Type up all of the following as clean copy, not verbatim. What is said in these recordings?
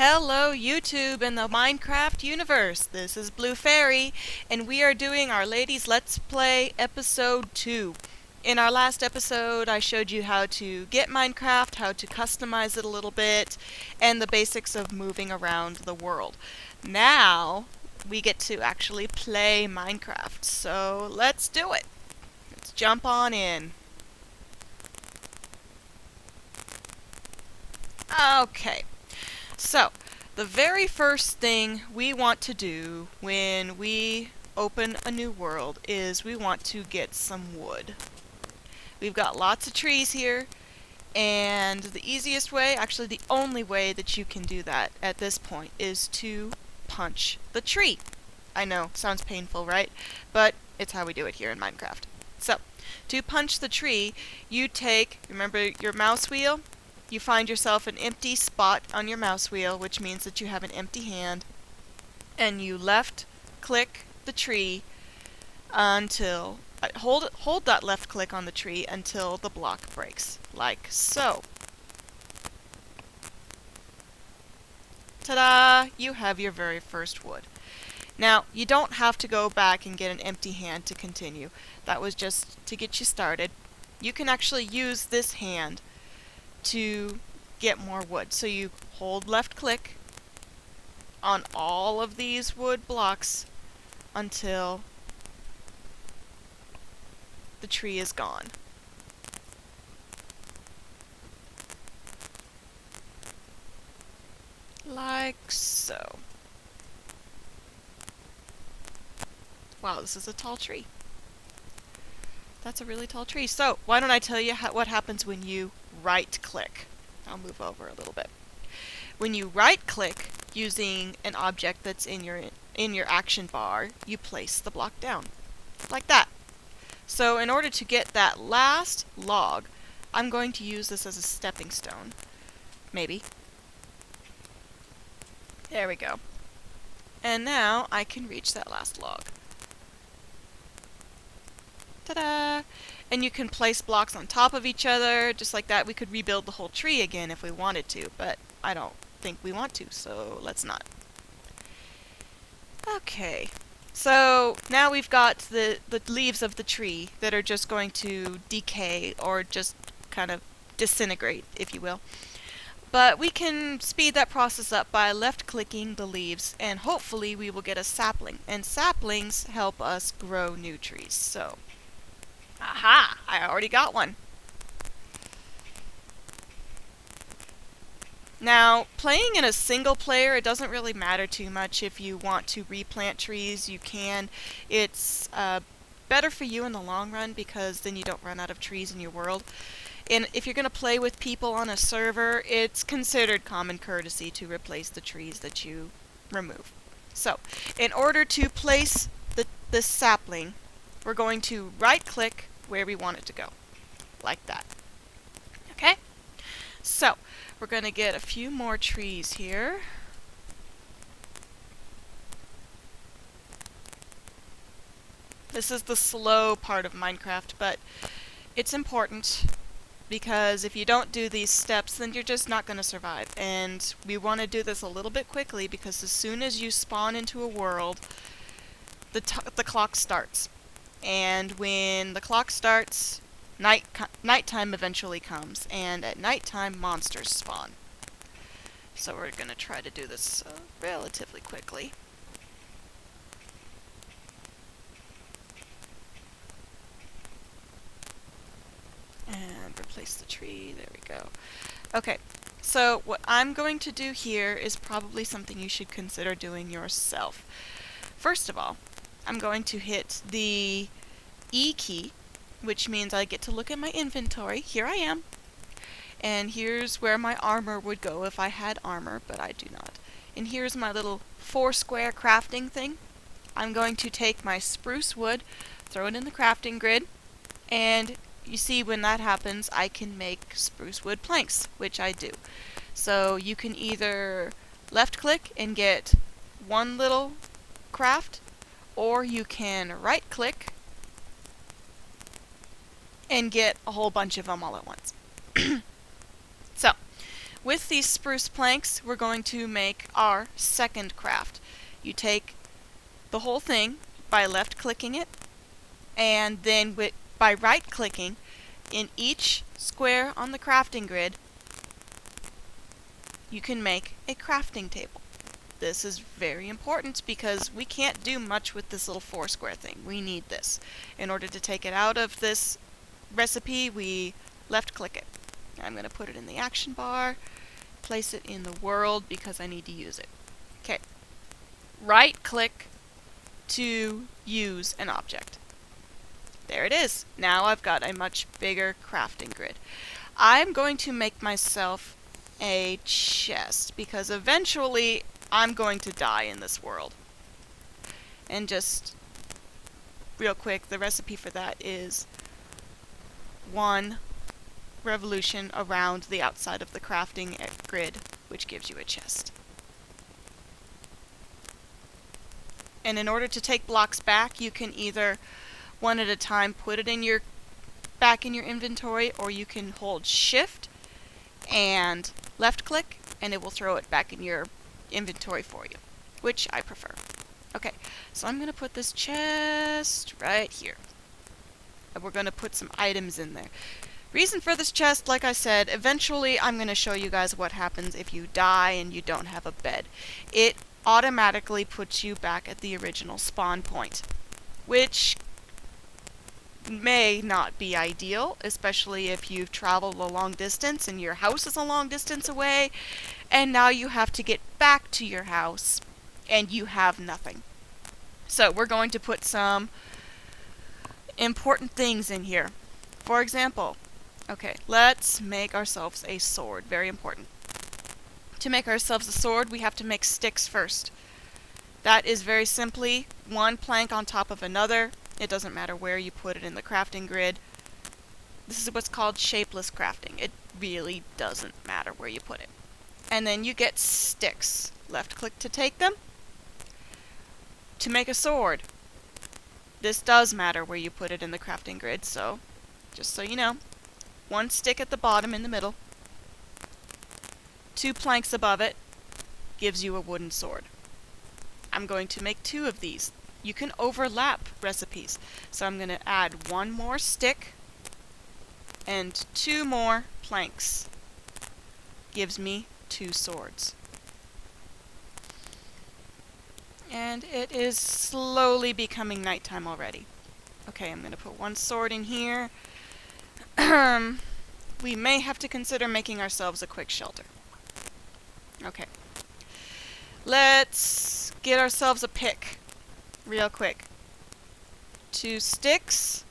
Hello YouTube and the Minecraft universe. This is Blue Fairy and we are doing Our Lady's Let's Play episode 2. In our last episode I showed you how to get Minecraft, how to customize it a little bit, and the basics of moving around the world. Now we get to actually play Minecraft, so let's do it. Let's jump on in. Okay. So, the very first thing we want to do when we open a new world is we want to get some wood. We've got lots of trees here, and the easiest way, actually the only way that you can do that at this point, is to punch the tree. I know, sounds painful, right? But it's how we do it here in Minecraft. So, to punch the tree, you take, remember your mouse wheel? You find yourself an empty spot on your mouse wheel, which means that you have an empty hand, and you left click the tree until hold that left click on the tree until the block breaks, like so. Ta-da! You have your very first wood. Now, you don't have to go back and get an empty hand to continue. That was just to get you started. You can actually use this hand to get more wood. So you hold left click on all of these wood blocks until the tree is gone. Like so. Wow, this is a tall tree. That's a really tall tree. So, why don't I tell you what happens when you right-click. I'll move over a little bit. When you right-click using an object that's in your action bar, you place the block down, like that. So in order to get that last log, I'm going to use this as a stepping stone. Maybe. There we go. And now I can reach that last log. Ta-da! And you can place blocks on top of each other, just like that. We could rebuild the whole tree again if we wanted to, but I don't think we want to, so let's not. Okay, so now we've got the leaves of the tree that are just going to decay or just kind of disintegrate, if you will. But we can speed that process up by left-clicking the leaves, and hopefully we will get a sapling. And saplings help us grow new trees, so... Aha! I already got one. Now, playing in a single player, it doesn't really matter too much. If you want to replant trees, you can. It's better for you in the long run because then you don't run out of trees in your world. And if you're going to play with people on a server, it's considered common courtesy to replace the trees that you remove. So, in order to place this sapling, we're going to right-click where we want it to go, like that. Okay? So, we're going to get a few more trees here. This is the slow part of Minecraft, but it's important because if you don't do these steps, then you're just not going to survive. And we want to do this a little bit quickly because as soon as you spawn into a world, the clock starts. And when the clock starts, nighttime eventually comes, and at nighttime monsters spawn. So we're going to try to do this relatively quickly. And replace the tree, there we go. Okay, so what I'm going to do here is probably something you should consider doing yourself. First of all, I'm going to hit the E key, which means I get to look at my inventory. Here I am. And here's where my armor would go if I had armor, but I do not. And here's my little 4-square crafting thing. I'm going to take my spruce wood, throw it in the crafting grid, and you see when that happens I can make spruce wood planks, which I do. So you can either left click and get one little craft, or you can right click and get a whole bunch of them all at once. So, With these spruce planks, we're going to make our second craft. You take the whole thing by left-clicking it, and then by right-clicking in each square on the crafting grid, you can make a crafting table. This is very important because we can't do much with this little 4 square thing. We need this. In order to take it out of this recipe, we left-click it. I'm going to put it in the action bar, place it in the world because I need to use it. Okay. Right-click to use an object. There it is. Now I've got a much bigger crafting grid. I'm going to make myself a chest because eventually I'm going to die in this world. And just real quick, the recipe for that is 1 revolution around the outside of the crafting grid, which gives you a chest. And in order to take blocks back, you can either one at a time put it in your back in your inventory, or you can hold shift and left click and it will throw it back in your inventory for you, which I prefer. Okay, so I'm going to put this chest right here. And we're going to put some items in there. Reason for this chest, like I said, eventually I'm going to show you guys what happens if you die and you don't have a bed. It automatically puts you back at the original spawn point, which may not be ideal, especially if you've traveled a long distance and your house is a long distance away, and now you have to get back to your house and you have nothing. So we're going to put some important things in here. For example, okay, let's make ourselves a sword. Very important. To make ourselves a sword, we have to make sticks first. That is very simply 1 plank on top of another. It doesn't matter where you put it in the crafting grid. This is what's called shapeless crafting. It really doesn't matter where you put it. And then you get sticks. Left click to take them. To make a sword, this does matter where you put it in the crafting grid, so just so you know, 1 stick at the bottom in the middle, 2 planks above it gives you a wooden sword. I'm going to make 2 of these. You can overlap recipes. So I'm going to add 1 more stick and 2 more planks. Gives me 2 swords. And it is slowly becoming nighttime already. Okay, I'm going to put 1 sword in here. We may have to consider making ourselves a quick shelter. Okay. Let's get ourselves a pick. Real quick. 2 sticks.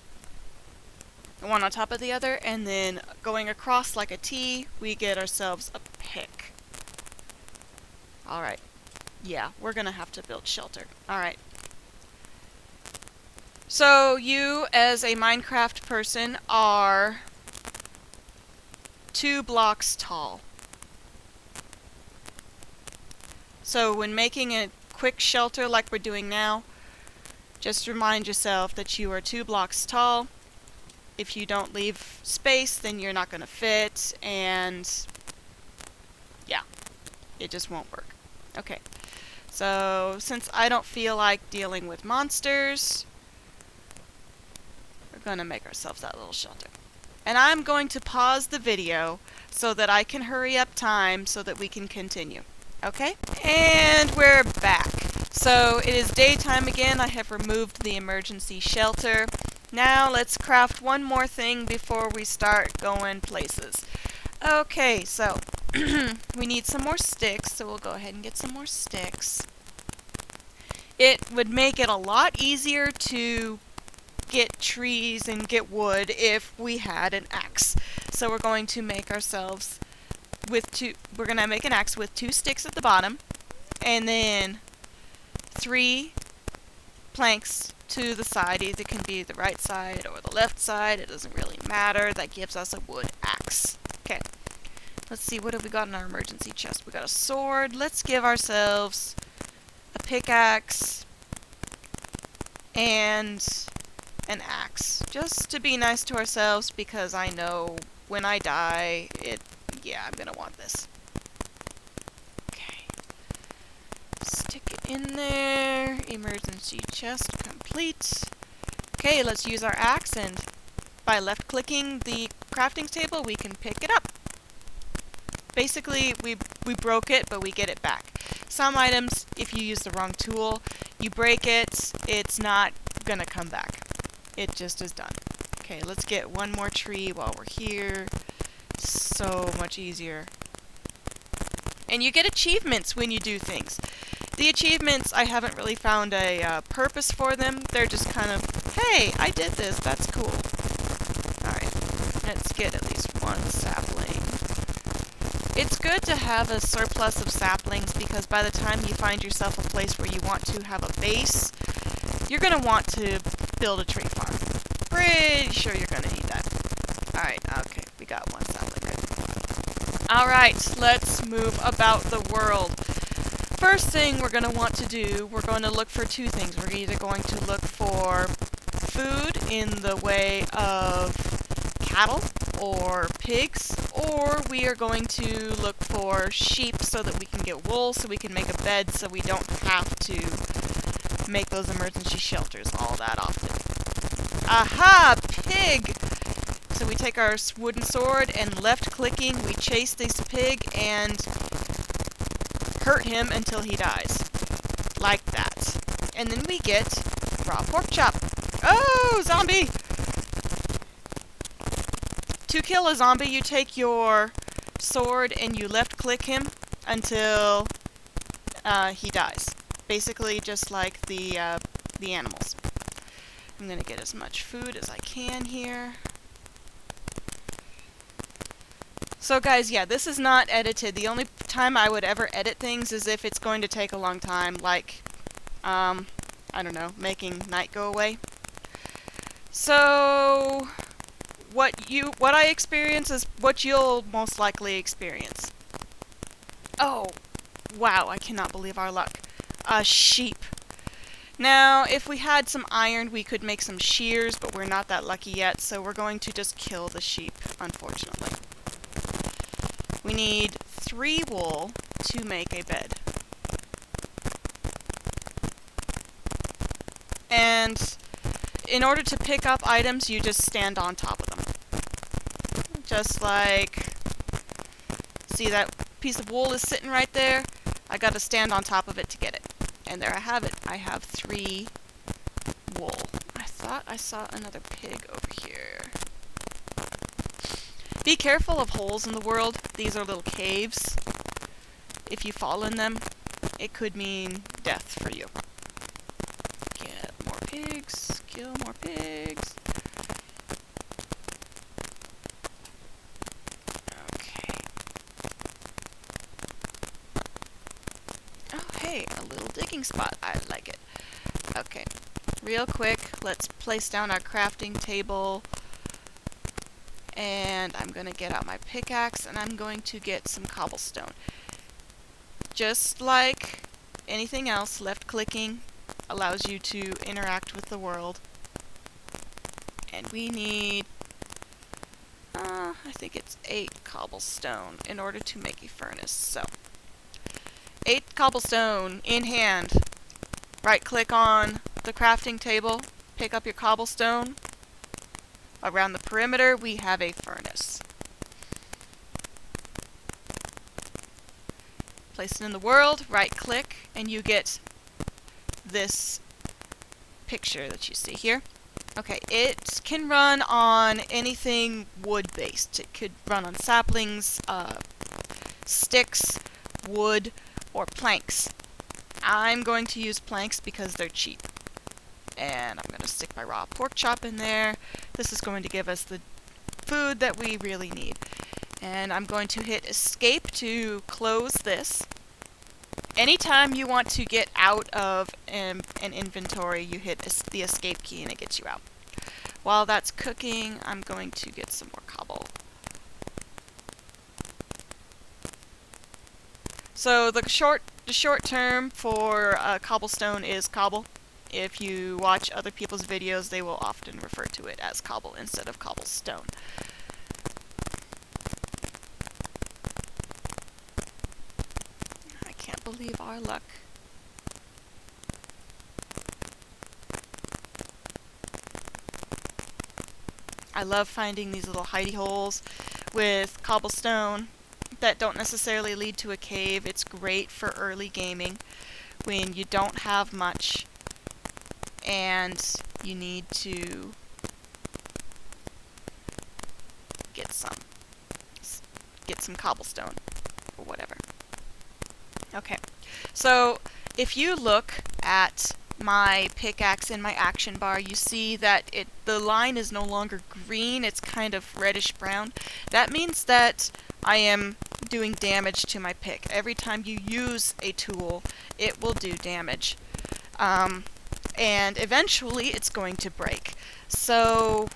1 on top of the other, and then going across like a T, we get ourselves a pick. Alright. Yeah, we're gonna have to build shelter. Alright. So, you, as a Minecraft person, are 2 blocks tall. So, when making a quick shelter like we're doing now, just remind yourself that you are 2 blocks tall. If you don't leave space, then you're not going to fit, and yeah, it just won't work. Okay, so since I don't feel like dealing with monsters, we're going to make ourselves that little shelter. And I'm going to pause the video so that I can hurry up time so that we can continue. Okay? And we're back. So it is daytime again. I have removed the emergency shelter. Now let's craft 1 more thing before we start going places. Okay, so we need some more sticks, so we'll go ahead and get some more sticks. It would make it a lot easier to get trees and get wood if we had an axe. So we're going to make ourselves we're going to make an axe with 2 sticks at the bottom, and then 3 planks to the side. Either can be the right side or the left side. It doesn't really matter. That gives us a wood axe. Okay. Let's see, what have we got in our emergency chest? We got a sword. Let's give ourselves a pickaxe and an axe. Just to be nice to ourselves, because I know when I die, yeah, I'm gonna want this. in there. Emergency chest complete. Okay, let's use our axe, and by left-clicking the crafting table, we can pick it up. Basically, we broke it, but we get it back. Some items, if you use the wrong tool, you break it, it's not gonna come back. It just is done. Okay, let's get one more tree while we're here. So much easier. And you get achievements when you do things. The achievements, I haven't really found a purpose for them. They're just kind of, hey, I did this, that's cool. Alright, let's get at least one sapling. It's good to have a surplus of saplings because by the time you find yourself a place where you want to have a base, you're going to want to build a tree farm. Pretty sure you're going to need that. Alright, okay, we got one sapling good. Alright, let's move about the world. First thing we're going to want to do, we're going to look for two things. We're either going to look for food in the way of cattle or pigs, or we are going to look for sheep so that we can get wool so we can make a bed so we don't have to make those emergency shelters all that often. Aha! Pig! So we take our wooden sword and left-clicking, we chase this pig and hurt him until he dies. Like that. And then we get raw pork chop. Oh, zombie! To kill a zombie, you take your sword and you left-click him until he dies. Basically, just like the animals. I'm gonna get as much food as I can here. So guys, yeah, this is not edited. The only time I would ever edit things is if it's going to take a long time, like, I don't know, making night go away. So what I experience is what you'll most likely experience. Oh, wow, I cannot believe our luck. A sheep. Now, if we had some iron, we could make some shears, but we're not that lucky yet, so we're going to just kill the sheep, unfortunately. We need 3 wool to make a bed. And in order to pick up items, you just stand on top of them. Just like, see that piece of wool is sitting right there? I gotta stand on top of it to get it. And there I have it. I have 3 wool. I thought I saw another pig over here. Be careful of holes in the world. These are little caves. If you fall in them, it could mean death for you. Get more pigs. Kill more pigs. Okay. Oh, hey, a little digging spot. I like it. Okay. Real quick, let's place down our crafting table. And I'm going to get out my pickaxe and I'm going to get some cobblestone. Just like anything else, left-clicking allows you to interact with the world. And we need, I think it's 8 cobblestone in order to make a furnace. So, 8 cobblestone in hand. Right-click on the crafting table, pick up your cobblestone. Around the perimeter, we have a furnace. Place it in the world, right-click, and you get this picture that you see here. Okay, it can run on anything wood-based. It could run on saplings, sticks, wood, or planks. I'm going to use planks because they're cheap. And I'm going to stick my raw pork chop in there. This is going to give us the food that we really need. And I'm going to hit escape to close this. Anytime you want to get out of an inventory, you hit the escape key and it gets you out. While that's cooking, I'm going to get some more cobble. So the short term for cobblestone is cobble. If you watch other people's videos, they will often refer to it as cobble instead of cobblestone. I can't believe our luck. I love finding these little hidey holes with cobblestone that don't necessarily lead to a cave. It's great for early gaming when you don't have much and you need to get some cobblestone or whatever. Okay, so if you look at my pickaxe in my action bar, you see that the line is no longer green, it's kind of reddish brown. That means that I am doing damage to my pick. Every time you use a tool, it will do damage. And eventually it's going to break. So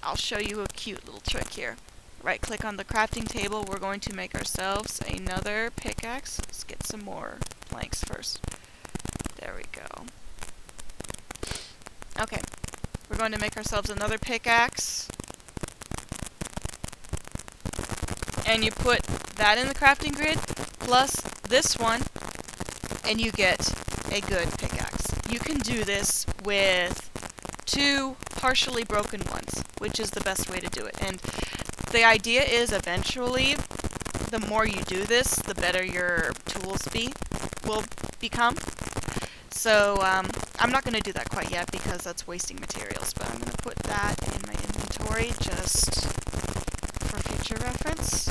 I'll show you a cute little trick here. Right click on the crafting table, we're going to make ourselves another pickaxe. Let's get some more planks first. There we go. Okay, we're going to make ourselves another pickaxe. And you put that in the crafting grid, plus this one, and you get a good pickaxe. You can do this with 2 partially broken ones, which is the best way to do it. And the idea is eventually, the more you do this, the better your tools will become. So I'm not going to do that quite yet because that's wasting materials, but I'm going to put that in my inventory just for future reference.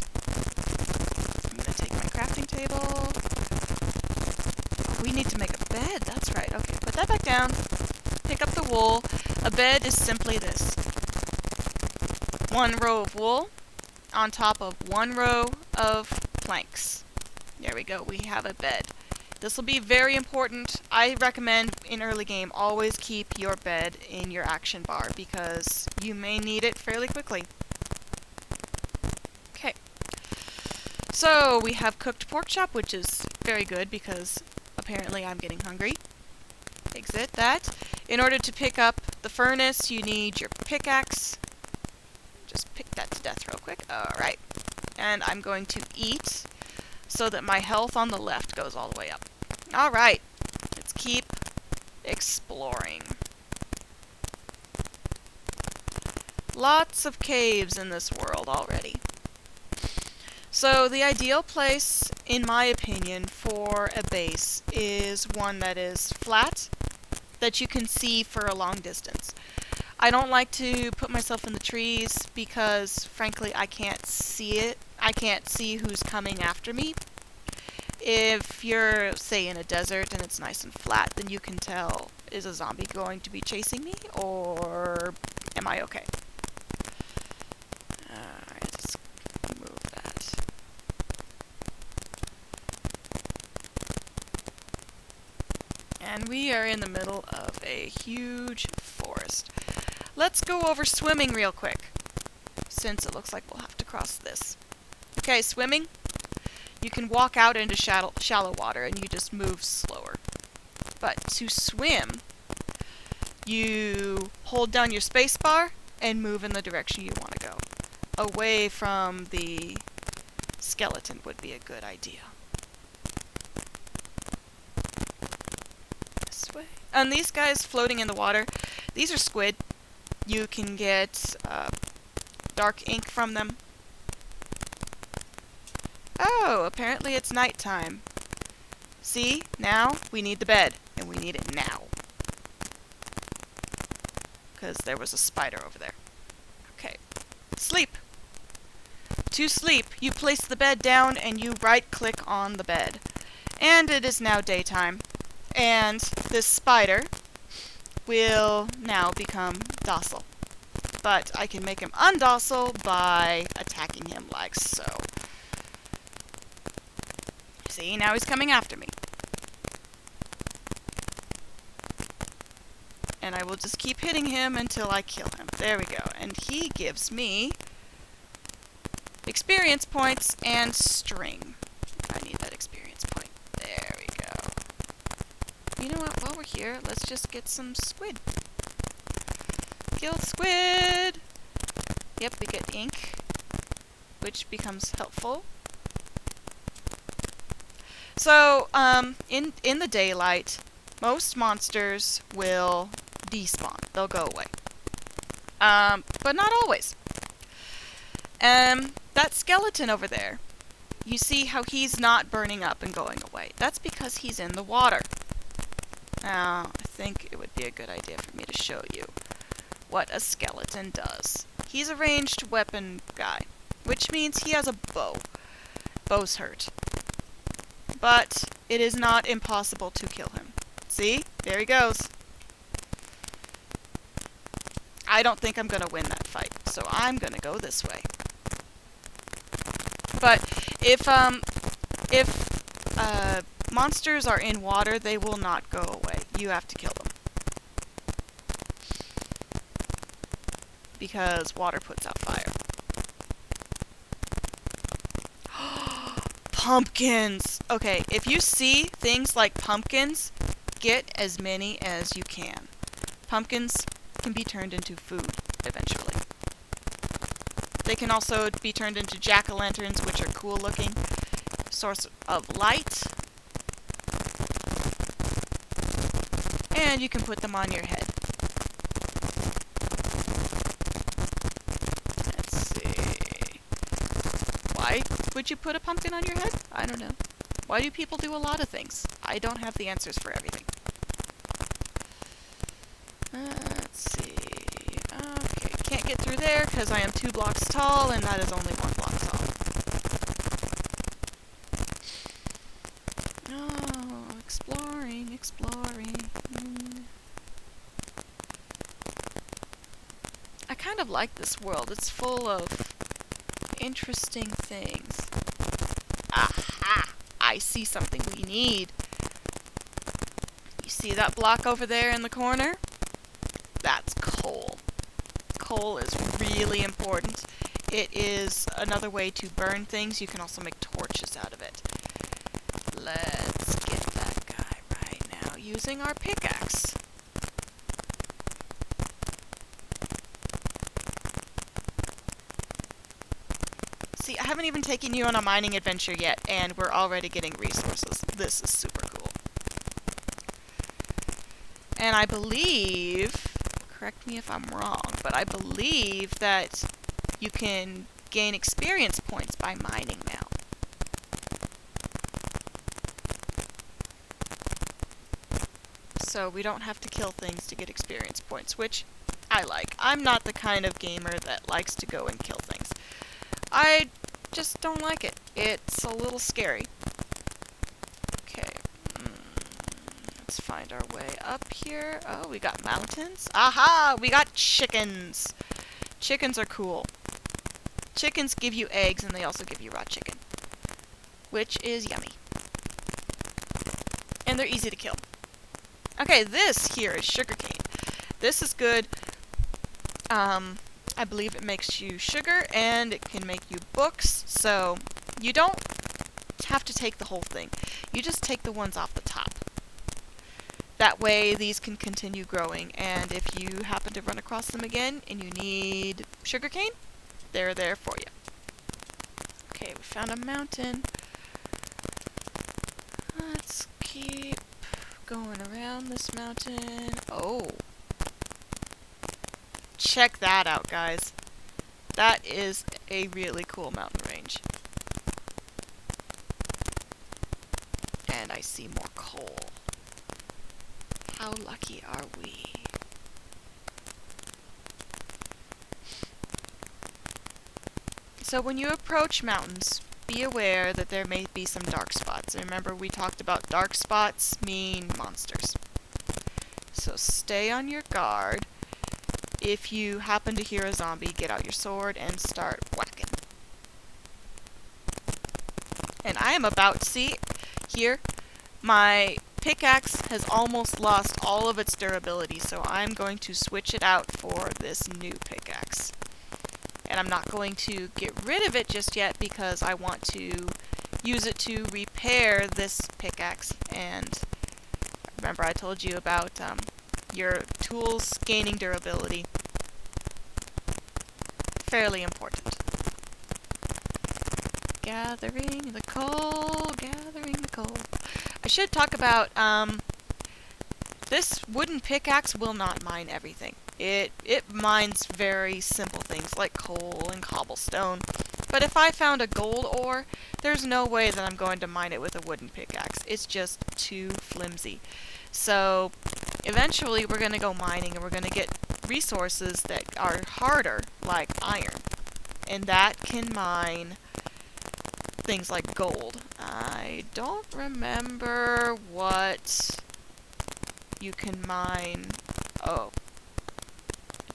I'm going to take my crafting table. We need to make a bed, that's right. Okay, put that back down. Pick up the wool. A bed is simply this. 1 row of wool on top of 1 row of planks. There we go, we have a bed. This will be very important. I recommend in early game always keep your bed in your action bar because you may need it fairly quickly. Okay. So we have cooked pork chop, which is very good because apparently I'm getting hungry. Exit that. In order to pick up the furnace, you need your pickaxe. Just pick that to death real quick. Alright. And I'm going to eat so that my health on the left goes all the way up. Alright. Let's keep exploring. Lots of caves in this world already. So the ideal place, in my opinion, for a base is one that is flat, that you can see for a long distance. I don't like to put myself in the trees because, frankly, I can't see it. I can't see who's coming after me. If you're, say, in a desert and it's nice and flat, then you can tell, is a zombie going to be chasing me, or am I okay? Alright, let's move that. And we are in the middle of a huge forest. Let's go over swimming real quick, since it looks like we'll have to cross this. Okay, swimming. You can walk out into shallow water and you just move slower. But to swim, you hold down your space bar and move in the direction you want to go. Away from the skeleton would be a good idea. This way. And these guys floating in the water, these are squid. You can get dark ink from them. Oh, apparently it's nighttime. See, now we need the bed, and we need it now. Because there was a spider over there. Okay, sleep. To sleep, you place the bed down and you right-click on the bed. And it is now daytime. And this spider will now become docile. But I can make him undocile by attacking him like so. See, now he's coming after me. And I will just keep hitting him until I kill him. There we go. And he gives me experience points and string. I need that experience point. There we go. You know what? While we're here, let's just get some squid. Killed squid! Yep, we get ink, which becomes helpful. So, in the daylight, most monsters will despawn. They'll go away. but not always. That skeleton over there, you see how he's not burning up and going away. That's because he's in the water. Now, I think it would be a good idea for me to show you what a skeleton does. He's a ranged weapon guy, which means he has a bow. Bows hurt. But it is not impossible to kill him. See? There he goes. I don't think I'm gonna win that fight, so I'm gonna go this way. But if monsters are in water, they will not go away. You have to kill them. Because water puts out fire. Pumpkins! Okay, if you see things like pumpkins, get as many as you can. Pumpkins can be turned into food, eventually. They can also be turned into jack-o'-lanterns, which are cool looking. Source of light. And you can put them on your head. Let's see. Why would you put a pumpkin on your head? I don't know. Why do people do a lot of things? I don't have the answers for everything. Let's see. Okay, can't get through there because I am 2 blocks tall, and that is only 1 block tall. Oh, exploring, exploring. I kind of like this world. It's full of interesting things. Aha! I see something we need. You see that block over there in the corner? That's coal. Coal is really important. It is another way to burn things. You can also make torches out of it. Let's get that guy right now using our pickaxe. See, I haven't even taken you on a mining adventure yet, and we're already getting resources. This is super cool. And I believe, correct me if I'm wrong, but I believe that you can gain experience points by mining now. So we don't have to kill things to get experience points, which I like. I'm not the kind of gamer that likes to go and kill things. I just don't like it. It's a little scary. Okay. Let's find our way up here. Oh, we got mountains. Aha! We got chickens! Chickens are cool. Chickens give you eggs, and they also give you raw chicken. Which is yummy. And they're easy to kill. Okay, this here is sugarcane. This is good. I believe it makes you sugar, and it can make you books, so you don't have to take the whole thing. You just take the ones off the top. That way, these can continue growing, and if you happen to run across them again, and you need sugarcane, they're there for you. Okay, we found a mountain. Let's keep going around this mountain. Oh. Check that out, guys. That is a really cool mountain range. And I see more coal. How lucky are we? So when you approach mountains, be aware that there may be some dark spots. And remember, we talked about dark spots mean monsters. So stay on your guard. If you happen to hear a zombie, get out your sword and start whacking. And I am about to see here, my pickaxe has almost lost all of its durability, so I'm going to switch it out for this new pickaxe. And I'm not going to get rid of it just yet because I want to use it to repair this pickaxe. And remember I told you about your tools gaining durability. Fairly important. Gathering the coal, gathering the coal. I should talk about, this wooden pickaxe will not mine everything. It mines very simple things like coal and cobblestone. But if I found a gold ore, there's no way that I'm going to mine it with a wooden pickaxe. It's just too flimsy. So eventually we're going to go mining and we're going to get resources that are harder, like iron. And that can mine things like gold. I don't remember what you can mine. Oh,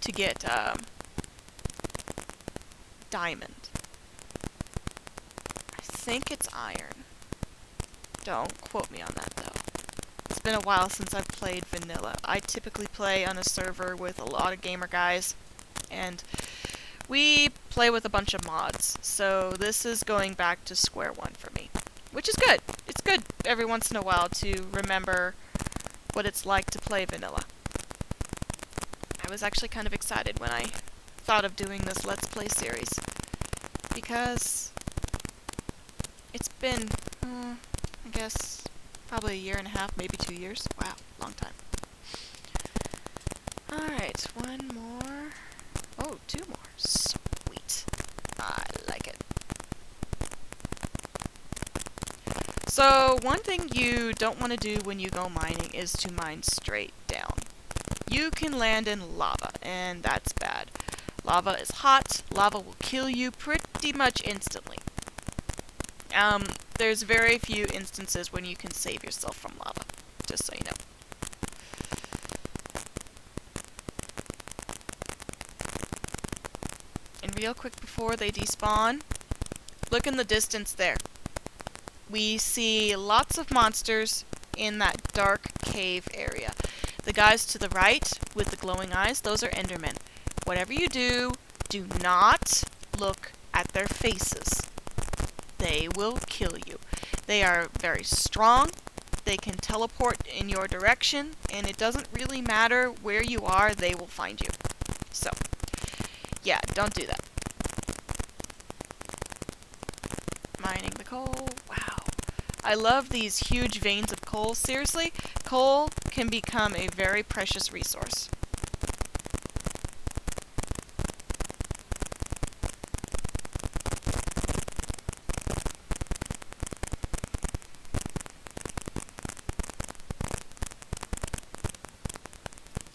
to get diamond. I think it's iron. Don't quote me on that though. It's been a while since I've played vanilla. I typically play on a server with a lot of gamer guys, and we play with a bunch of mods, so this is going back to square one for me. Which is good. It's good every once in a while to remember what it's like to play vanilla. I was actually kind of excited when I thought of doing this Let's Play series, because it's been, I guess, probably a year and a half, maybe 2 years. Wow, long time. Alright, one more. Oh, 2 more. Sweet. I like it. So, one thing you don't want to do when you go mining is to mine straight down. You can land in lava, and that's bad. Lava is hot. Lava will kill you pretty much instantly. There's very few instances when you can save yourself from lava, just so you know. And real quick before they despawn, look in the distance there. We see lots of monsters in that dark cave area. The guys to the right with the glowing eyes, those are Endermen. Whatever you do, do not look at their faces. They will kill you. They are very strong, they can teleport in your direction, and it doesn't really matter where you are, they will find you. So, yeah, don't do that. Mining the coal. Wow. I love these huge veins of coal. Seriously, coal can become a very precious resource.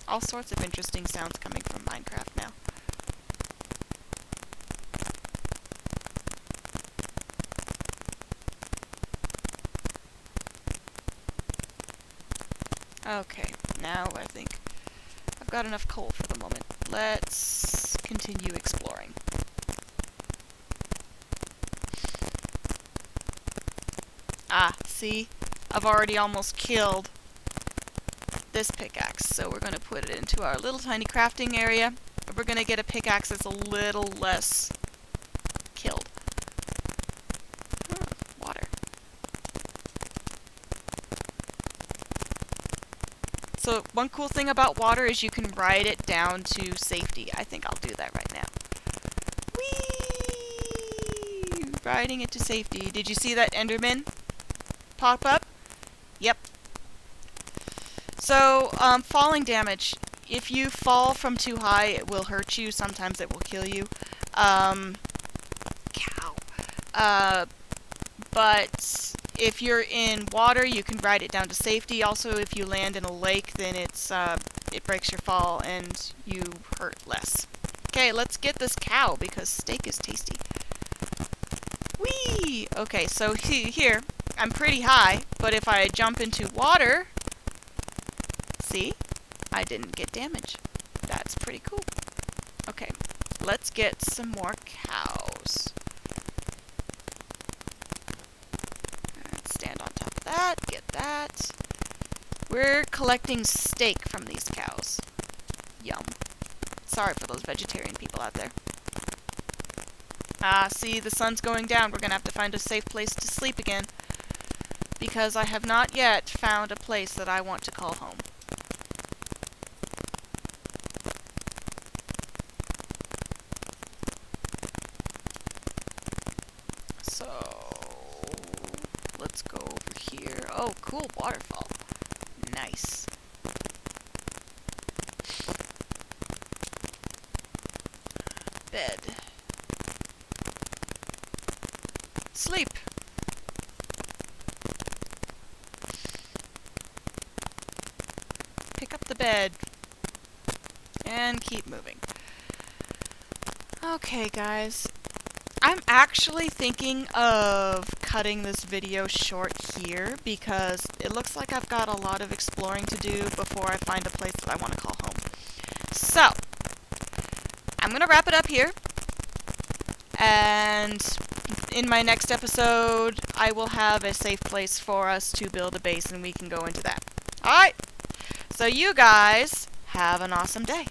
All sorts of interesting sounds coming from Minecraft now. Okay, now I think I've got enough coal for the moment. Let's continue exploring. Ah, see? I've already almost killed this pickaxe, so we're going to put it into our little tiny crafting area. We're going to get a pickaxe that's a little less killed. Water. So one cool thing about water is you can ride it down to safety. I think I'll do that right now. Whee! Riding it to safety. Did you see that Enderman pop up? Yep. So, falling damage. If you fall from too high, it will hurt you. Sometimes it will kill you. Cow. But if you're in water, you can ride it down to safety. Also, if you land in a lake, then it breaks your fall and you hurt less. Okay, let's get this cow because steak is tasty. Whee! Okay, so here, I'm pretty high, but if I jump into water, see? I didn't get damage. That's pretty cool. Okay, let's get some more cows. Let's stand on top of that, get that. We're collecting steak from these cows. Yum. Sorry for those vegetarian people out there. Ah, see, the sun's going down. We're gonna have to find a safe place to sleep again, because I have not yet found a place that I want to call home. So, let's go over here. Oh, cool waterfall. Nice. Sleep. Pick up the bed. And keep moving. Okay, guys. I'm actually thinking of cutting this video short here because it looks like I've got a lot of exploring to do before I find a place that I want to call home. So, I'm going to wrap it up here. And in my next episode, I will have a safe place for us to build a base and we can go into that. Alright, so you guys have an awesome day.